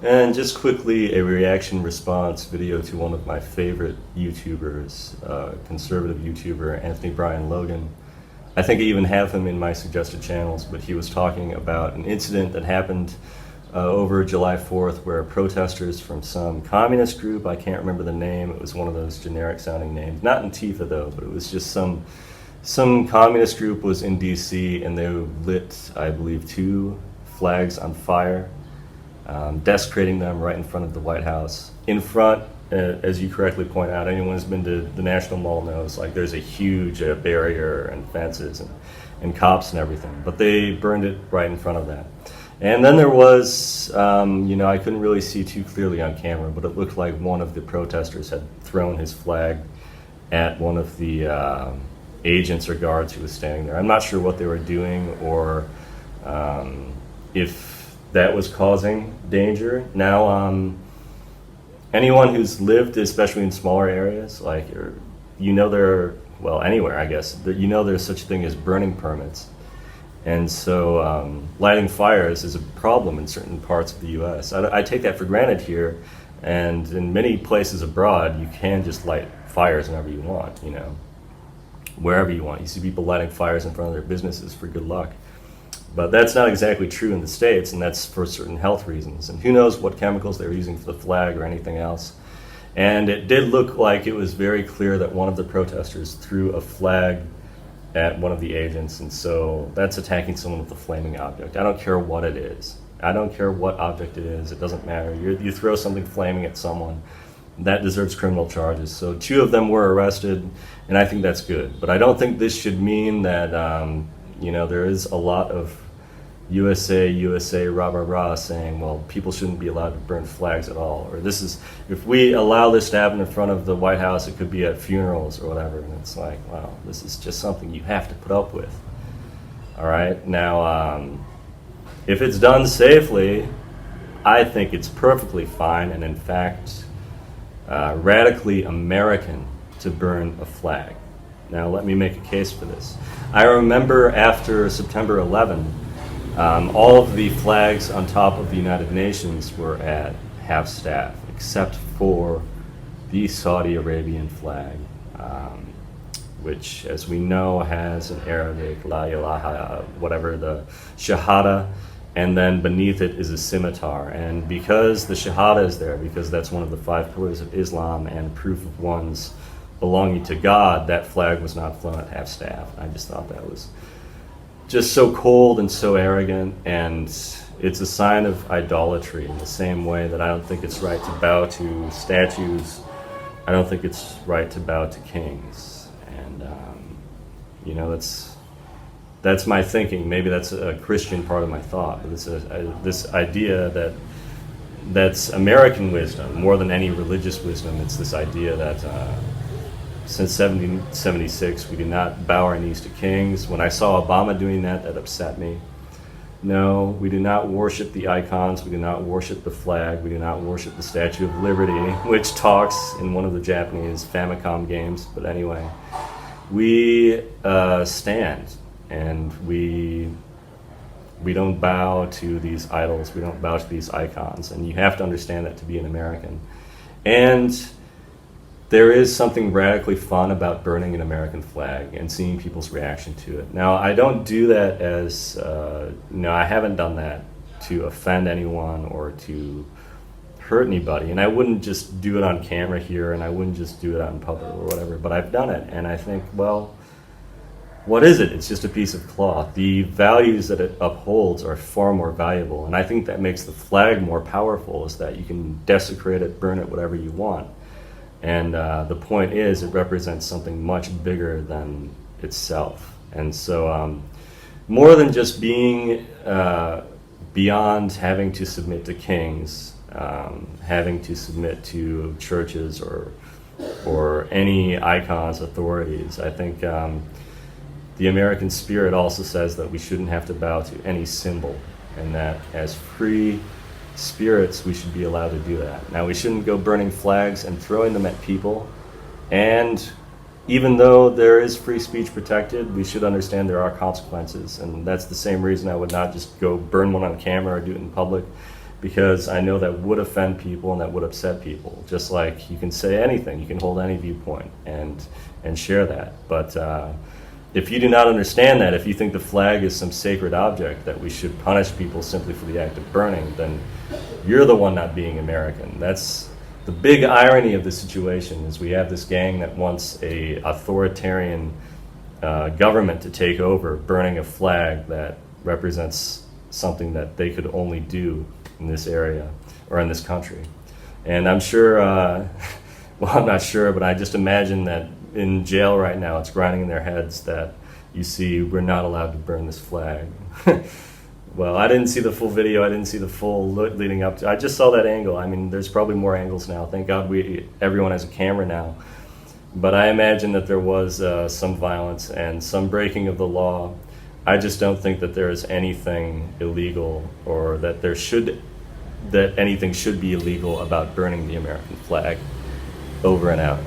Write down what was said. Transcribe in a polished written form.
And just quickly, a reaction response video to one of my favorite YouTubers, conservative YouTuber Anthony Brian Logan. I think I even have him in my suggested channels, but he was talking about an incident that happened over July 4th where protesters from some communist group, I can't remember the name, it was one of those generic sounding names, not Antifa though, but it was just some communist group was in DC and they lit, I believe, 2 flags on fire, desecrating them right in front of the White House. In front, as you correctly point out, anyone who's been to the National Mall knows, like, there's a huge barrier and fences and cops and everything, but they burned it right in front of that. And then there was, I couldn't really see too clearly on camera, but it looked like one of the protesters had thrown his flag at one of the agents or guards who was standing there. I'm not sure what they were doing or if that was causing danger. Now, anyone who's lived, especially in smaller areas, like, anywhere, I guess, there's such a thing as burning permits. And so lighting fires is a problem in certain parts of the U.S. I take that for granted here, and in many places abroad, you can just light fires whenever you want, wherever you want. You see people lighting fires in front of their businesses for good luck. But that's not exactly true in the States, and that's for certain health reasons. And who knows what chemicals they were using for the flag or anything else. And it did look like it was very clear that one of the protesters threw a flag at one of the agents, and so that's attacking someone with a flaming object. I don't care what it is. I don't care what object it is. It doesn't matter. You throw something flaming at someone, that deserves criminal charges. So 2 of them were arrested, and I think that's good. But I don't think this should mean that, there is a lot of USA, rah, rah, rah, saying, well, people shouldn't be allowed to burn flags at all. Or if we allow this to happen in front of the White House, it could be at funerals or whatever. And it's like, wow, this is just something you have to put up with. All right? Now, if it's done safely, I think it's perfectly fine and, in fact, radically American to burn a flag. Now, let me make a case for this. I remember after September 11, all of the flags on top of the United Nations were at half-staff, except for the Saudi Arabian flag, which, as we know, has an Arabic, La ilaha, whatever, the Shahada, and then beneath it is a scimitar. And because the Shahada is there, because that's one of the 5 pillars of Islam and proof of one's belonging to God, that flag was not flown at half-staff. I just thought that was just so cold and so arrogant, and it's a sign of idolatry in the same way that I don't think it's right to bow to statues. I don't think it's right to bow to kings. And, that's my thinking. Maybe that's a Christian part of my thought, but this idea that's American wisdom more than any religious wisdom. It's this idea that since 1776, we do not bow our knees to kings. When I saw Obama doing that, that upset me. No, we do not worship the icons. We do not worship the flag. We do not worship the Statue of Liberty, which talks in one of the Japanese Famicom games. But anyway, we stand, and we don't bow to these idols. We don't bow to these icons. And you have to understand that to be an American. And there is something radically fun about burning an American flag and seeing people's reaction to it. Now, I don't do that I haven't done that to offend anyone or to hurt anybody. And I wouldn't just do it on camera here, and I wouldn't just do it out in public or whatever, but I've done it. And I think, well, what is it? It's just a piece of cloth. The values that it upholds are far more valuable. And I think that makes the flag more powerful, is that you can desecrate it, burn it, whatever you want. And the point is, it represents something much bigger than itself. And so more than just being beyond having to submit to kings, having to submit to churches or any icons, authorities, I think the American spirit also says that we shouldn't have to bow to any symbol, and that as free spirits, we should be allowed to do that. Now, we shouldn't go burning flags and throwing them at people. And even though there is free speech protected, we should understand there are consequences. And that's the same reason I would not just go burn one on camera or do it in public, because I know that would offend people and that would upset people. Just like you can say anything, you can hold any viewpoint and share that. But if you do not understand that, if you think the flag is some sacred object that we should punish people simply for the act of burning, then you're the one not being American. That's the big irony of the situation, is we have this gang that wants a authoritarian government to take over, burning a flag that represents something that they could only do in this area or in this country. And I'm sure, well, I'm not sure, but I just imagine that in jail right now, it's grinding in their heads that you see we're not allowed to burn this flag. Well, I didn't see the full video. I didn't see the full leading up to. I just saw that angle. I mean, there's probably more angles now. Thank God everyone has a camera now. But I imagine that there was some violence and some breaking of the law. I just don't think that there is anything illegal, or that anything should be illegal about burning the American flag. Over and out.